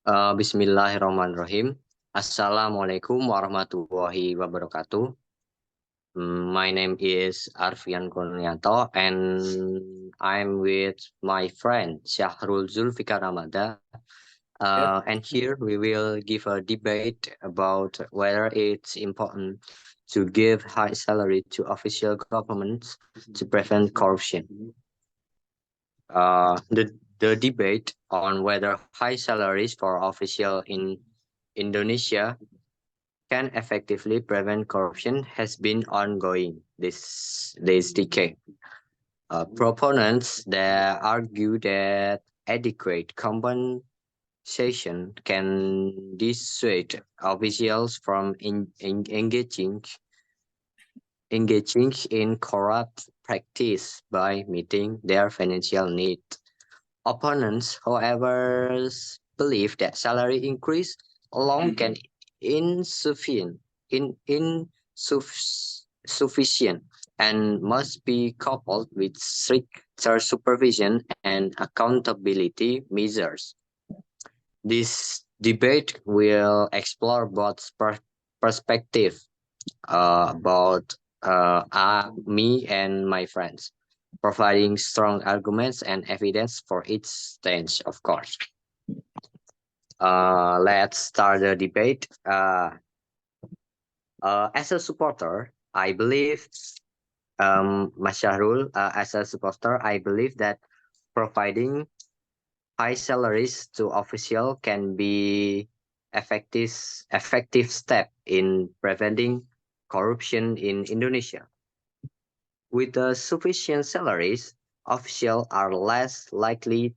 Bismillahirrahmanirrahim. Assalamualaikum warahmatullahi wabarakatuh. My name is Arfian Kurnianto and I'm with my friend Syahrul Zulfikar Ramada. Yeah. And here we will give a debate about whether it's important to give high salary to official governments to prevent corruption. The debate on whether high salaries for officials in Indonesia can effectively prevent corruption has been ongoing this decade. Proponents that argue that adequate compensation can dissuade officials from engaging in corrupt practice by meeting their financial needs. Opponents, however, believe that salary increase alone can insufficient insufficient and must be coupled with stricter supervision and accountability measures. This debate will explore both perspectives about me and my friends, providing strong arguments and evidence for each stance, of course. Let's start the debate. As a supporter, I believe, Mas Syahrul, as a supporter, I believe that providing high salaries to officials can be effective step in preventing corruption in Indonesia. With the sufficient salaries, officials are less likely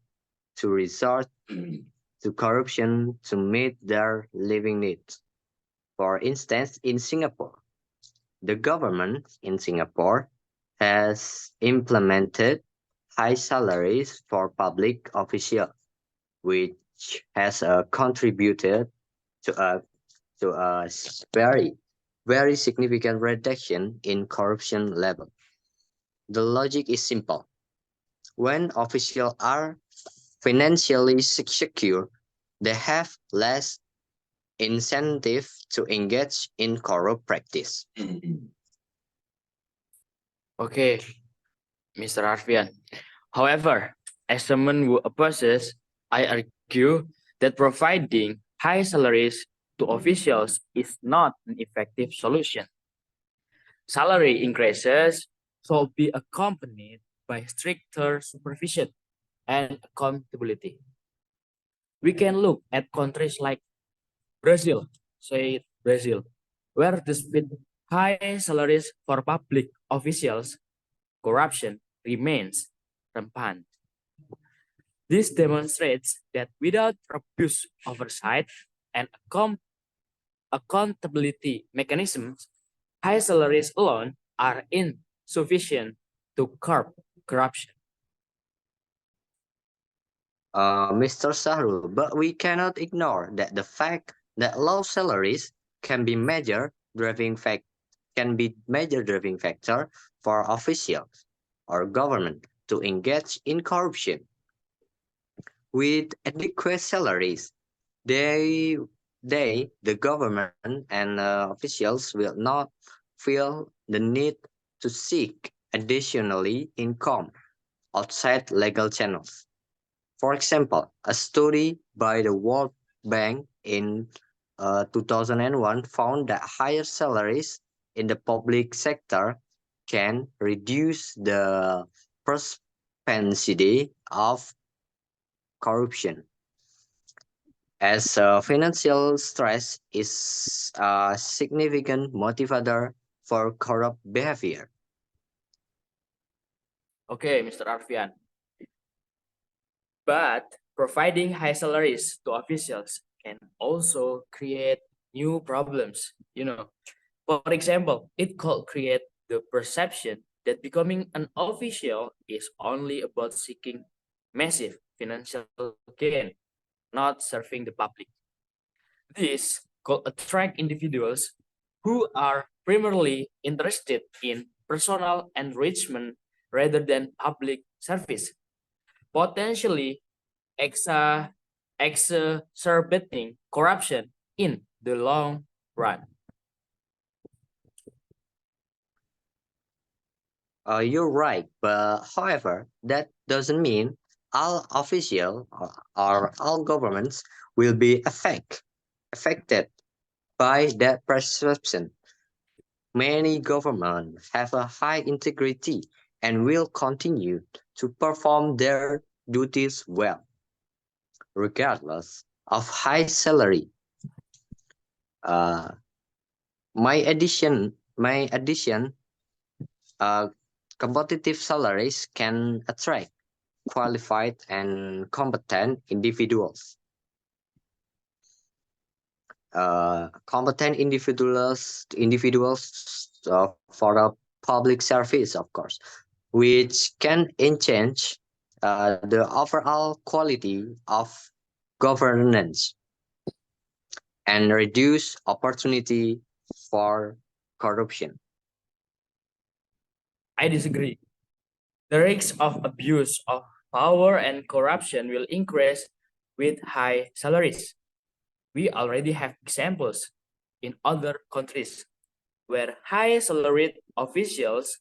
to resort to corruption to meet their living needs. For instance, in Singapore, the government in Singapore has implemented high salaries for public officials, which has contributed to a very significant reduction in corruption level. The logic is simple. When officials are financially secure, they have less incentive to engage in corrupt practice. Okay, Mr. Arfian. However, as someone who opposes, I argue that providing high salaries to officials is not an effective solution. Salary increases should be accompanied by stricter supervision and accountability. We can look at countries like Brazil, where despite high salaries for public officials, corruption remains rampant. This demonstrates that without robust oversight and accountability mechanisms, high salaries alone are insufficient to curb corruption. Mr. Sahrul, but we cannot ignore that the fact that low salaries can be major driving factor for officials or government to engage in corruption. With adequate salaries, the government and officials will not feel the need to seek additionally income outside legal channels. For example, a study by the World Bank in 2001 found that higher salaries in the public sector can reduce the propensity of corruption, as financial stress is a significant motivator for corrupt behavior. Okay, Mr. Arfian. But providing high salaries to officials can also create new problems. For example, it could create the perception that becoming an official is only about seeking massive financial gain, not serving the public. This could attract individuals who are primarily interested in personal enrichment rather than public service, potentially exacerbating corruption in the long run. You're right, but however, that doesn't mean all official or all governments will be affected by that perception. Many governments have a high integrity and will continue to perform their duties well, regardless of high salary. Uh, my addition, uh, competitive salaries can attract qualified and competent individuals. Competent individuals for a public service, of course, which can enhance the overall quality of governance and reduce opportunity for corruption. I disagree. The risks of abuse of power and corruption will increase with high salaries. We already have examples in other countries where high salaried officials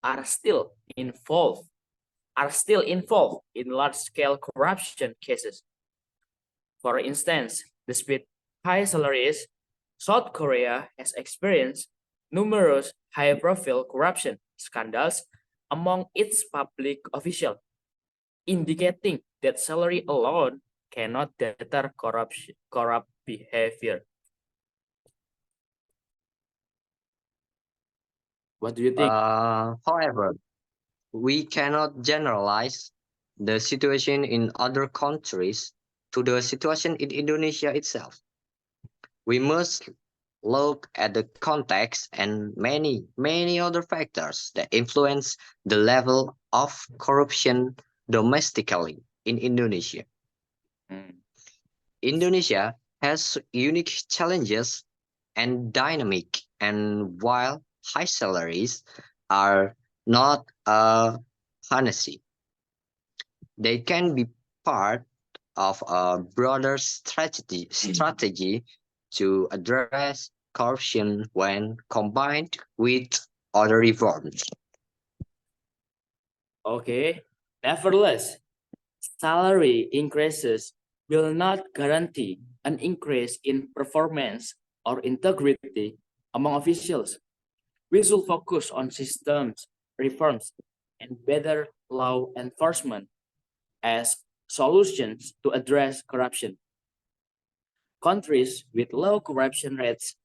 are still involved in large-scale corruption cases. For instance, despite high salaries, South Korea has experienced numerous high-profile corruption scandals among its public officials, indicating that salary alone cannot deter corrupt behavior. What do you think? However, we cannot generalize the situation in other countries to the situation in Indonesia itself. We must look at the context and many other factors that influence the level of corruption domestically in Indonesia. Hmm. Indonesia has unique challenges and dynamic, and while high salaries are not a panacea, they can be part of a broader strategy to address corruption when combined with other reforms. Okay. Nevertheless, salary increases will not guarantee an increase in performance or integrity among officials. We should focus on systems reforms and better law enforcement as solutions to address corruption. Countries with low corruption rates,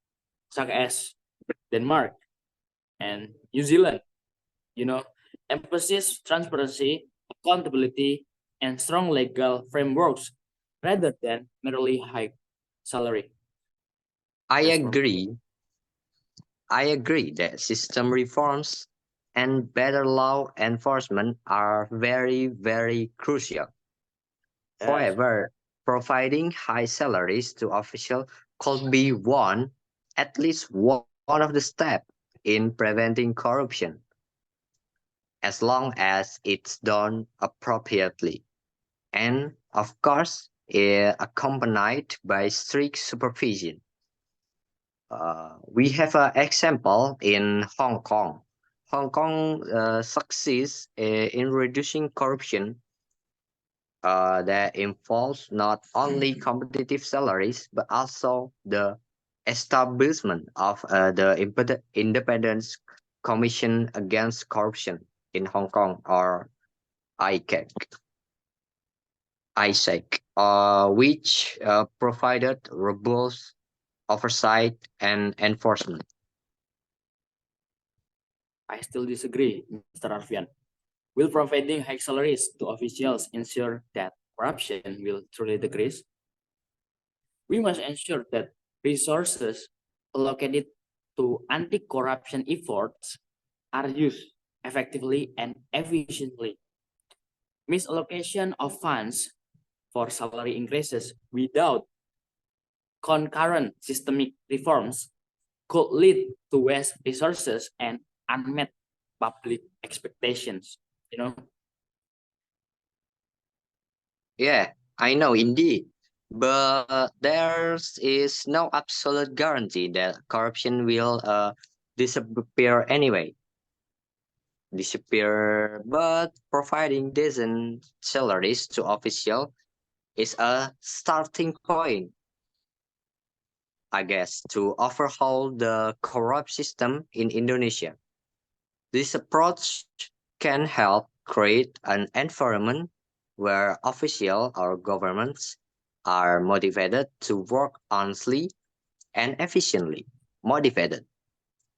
such as Denmark and New Zealand, emphasize transparency, accountability, and strong legal frameworks rather than merely high salary. I That's for me. agree. I agree that system reforms and better law enforcement are very crucial. Yes. However, providing high salaries to officials could be at least one of the steps in preventing corruption, as long as it's done appropriately, and of course, accompanied by strict supervision. We have an example in Hong Kong. Hong Kong succeeds in reducing corruption that involves not only competitive salaries but also the establishment of the Independent Commission Against Corruption in Hong Kong, or ISEC, which provided robust oversight and enforcement. I still disagree, Mr. Arfian. Will providing high salaries to officials ensure that corruption will truly decrease? We must ensure that resources allocated to anti-corruption efforts are used effectively and efficiently. Misallocation of funds for salary increases without concurrent systemic reforms could lead to waste resources and unmet public expectations. Yeah, I know indeed. But there is no absolute guarantee that corruption will disappear anyway. But providing decent salaries to officials is a starting point, I guess, to overhaul the corrupt system in Indonesia. This approach can help create an environment where officials or governments are motivated to work honestly and efficiently, motivated,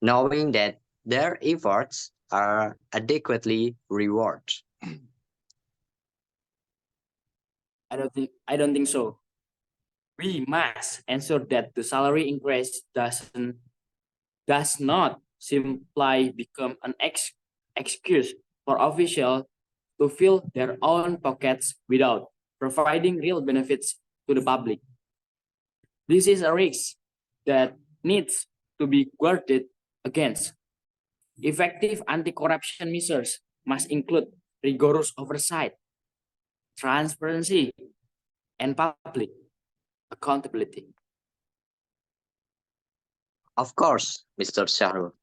knowing that their efforts are adequately rewarded. I don't think so. We must ensure that the salary increase does not simply become an excuse for officials to fill their own pockets without providing real benefits to the public. This is a risk that needs to be guarded against. Effective anti-corruption measures must include rigorous oversight, transparency, and public accountability. Of course, Mr. Shahrul.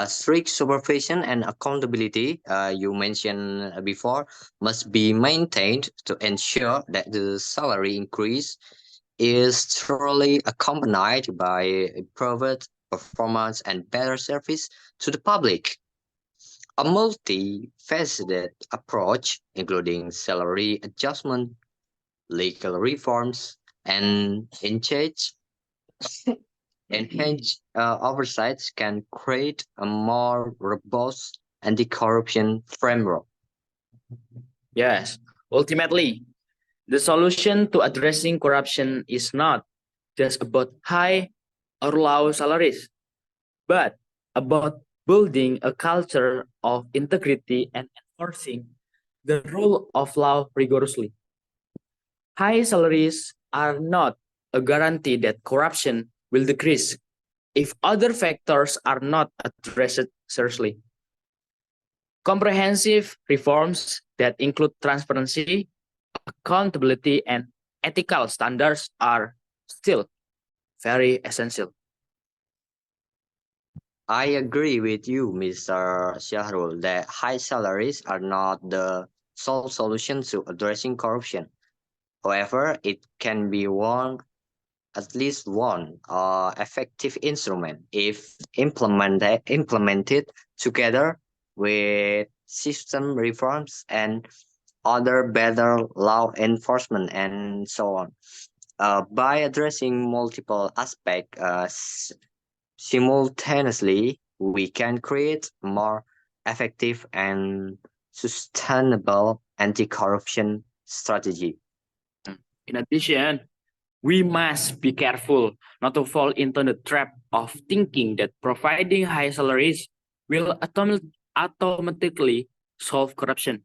Strict supervision and accountability, you mentioned before, must be maintained to ensure that the salary increase is truly accompanied by improved performance and better service to the public. A multifaceted approach, including salary adjustment, legal reforms, and enhanced oversights can create a more robust anti-corruption framework. Yes, ultimately, the solution to addressing corruption is not just about high or low salaries, but about building a culture of integrity and enforcing the rule of law rigorously. High salaries are not a guarantee that corruption will decrease if other factors are not addressed seriously. Comprehensive reforms that include transparency, accountability, and ethical standards are still very essential. I agree with you, Mr. Shahrul, that high salaries are not the sole solution to addressing corruption. However, it can be at least one effective instrument if implemented together with system reforms and other better law enforcement and so on. By addressing multiple aspects simultaneously, we can create a more effective and sustainable anti-corruption strategy. In addition, we must be careful not to fall into the trap of thinking that providing high salaries will automatically solve corruption.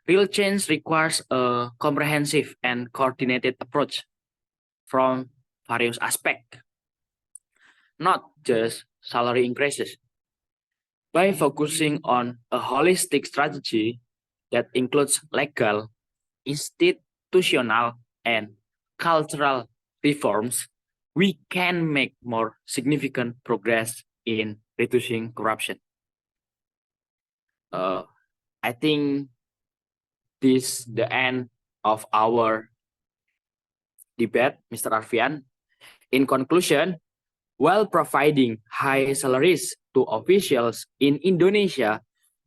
Real change requires a comprehensive and coordinated approach from various aspects, not just salary increases. By focusing on a holistic strategy that includes legal, institutional, and cultural reforms, we can make more significant progress in reducing corruption. I think this the end of our debate, Mr. Arfian. In conclusion, while providing high salaries to officials in Indonesia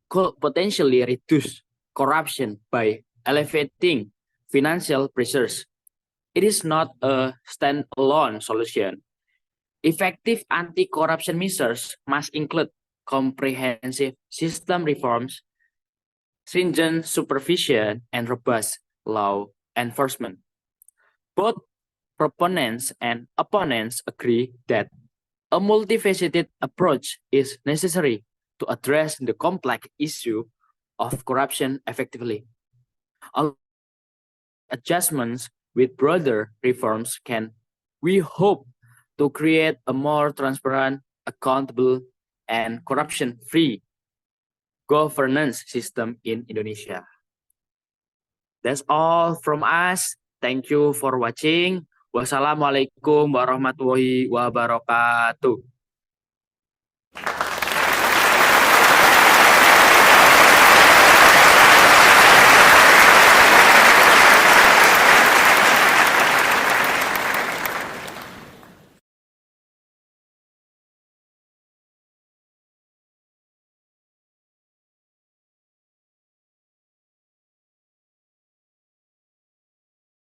could potentially reduce corruption by elevating financial pressures, it is not a standalone solution. Effective anti-corruption measures must include comprehensive system reforms, stringent supervision, and robust law enforcement. Both proponents and opponents agree that a multifaceted approach is necessary to address the complex issue of corruption effectively. Adjustments with broader reforms can, we hope, to create a more transparent, accountable, and corruption-free governance system in Indonesia. That's all from us. Thank you for watching. Wassalamualaikum warahmatullahi wabarakatuh.